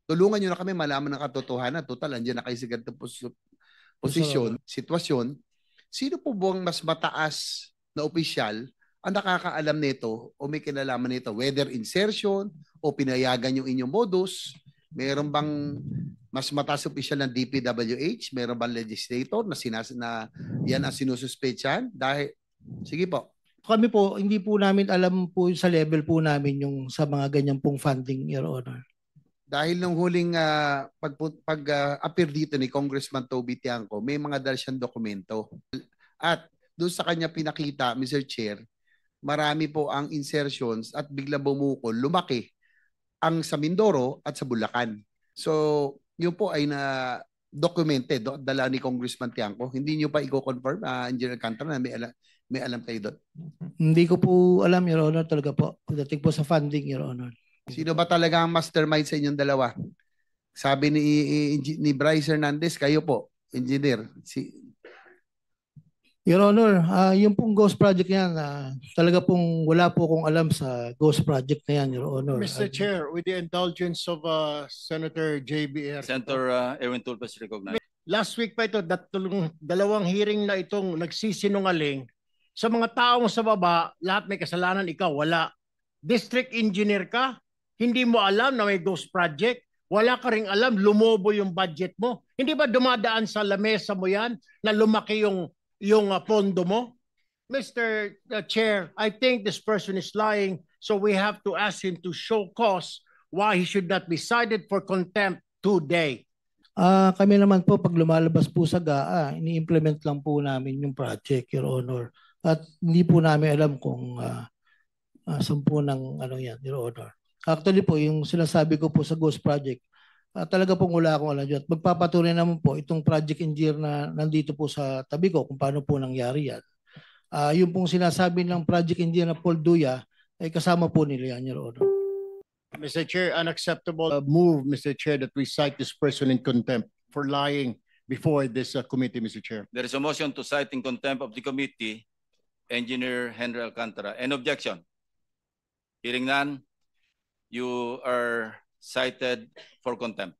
Tulungan nyo na kami malaman ng katotohanan. Total, andyan na kayo sa ganitong posisyon, sitwasyon. Sino po buwang mas mataas na opisyal ang nakakaalam nito o may kinalaman nito? Whether insertion o pinayagan yung inyong modus, meron bang mas mataas opisyal ng DPWH? Meron bang legislator na yan ang sinususpetsahan? Dahil, sige po. Kami po, hindi po namin alam po sa level po namin yung sa mga ganyan pong funding, Your Honor. Dahil nung huling appear dito ni Congressman Toby Tiangco, may mga dala siyang dokumento. At doon sa kanya pinakita, Mr. Chair, marami po ang insertions at bigla bumukol, lumaki ang sa Mindoro at sa Bulacan. So, yun po ay na documented, dala ni Congressman Tiangco. Hindi nyo pa i-confirm, Engineer Alcantara, na may alam kayo doon? Hindi ko po alam, Your Honor, talaga po. Pagdating po sa funding, Your Honor. Sino ba talaga ang mastermind sa inyong dalawa? Sabi ni Bryce Hernandez, kayo po, engineer. Your Honor, yung pong ghost project yan, talaga pong wala po akong alam sa ghost project na yan, Your Honor. Mr. Chair, with the indulgence of Senator JBR. Senator Erwin Tulfas recognized. Last week pa ito, dalawang hearing na itong nagsisinungaling. Sa mga taong sa baba, lahat may kasalanan, ikaw wala. District engineer ka, hindi mo alam na may ghost project. Wala ka ring alam, lumobo yung budget mo. Hindi ba dumadaan sa lamesa mo yan na lumaki yung pondo mo? Mr. Chair, I think this person is lying, so we have to ask him to show cause why he should not be cited for contempt today. Kami naman po, pag lumalabas po sa GAA, ini-implement lang po namin yung project, Your Honor. At hindi po namin alam kung saan po ng ano yan, Your Honor. Actually po, yung sinasabi ko po sa Ghost Project, talaga pong wala akong alam dyan. Magpapatunay naman po itong project engineer na nandito po sa tabi ko kung paano po nangyari yan. Yung pong sinasabi ng project engineer na Paul Duya, ay kasama po nila yan, Your Honor. Mr. Chair, unacceptable move, Mr. Chair, that we cite this person in contempt for lying before this committee, Mr. Chair. There is a motion to cite in contempt of the committee, Engineer Henry Alcantara. Any objection? Hearing none, you are cited for contempt.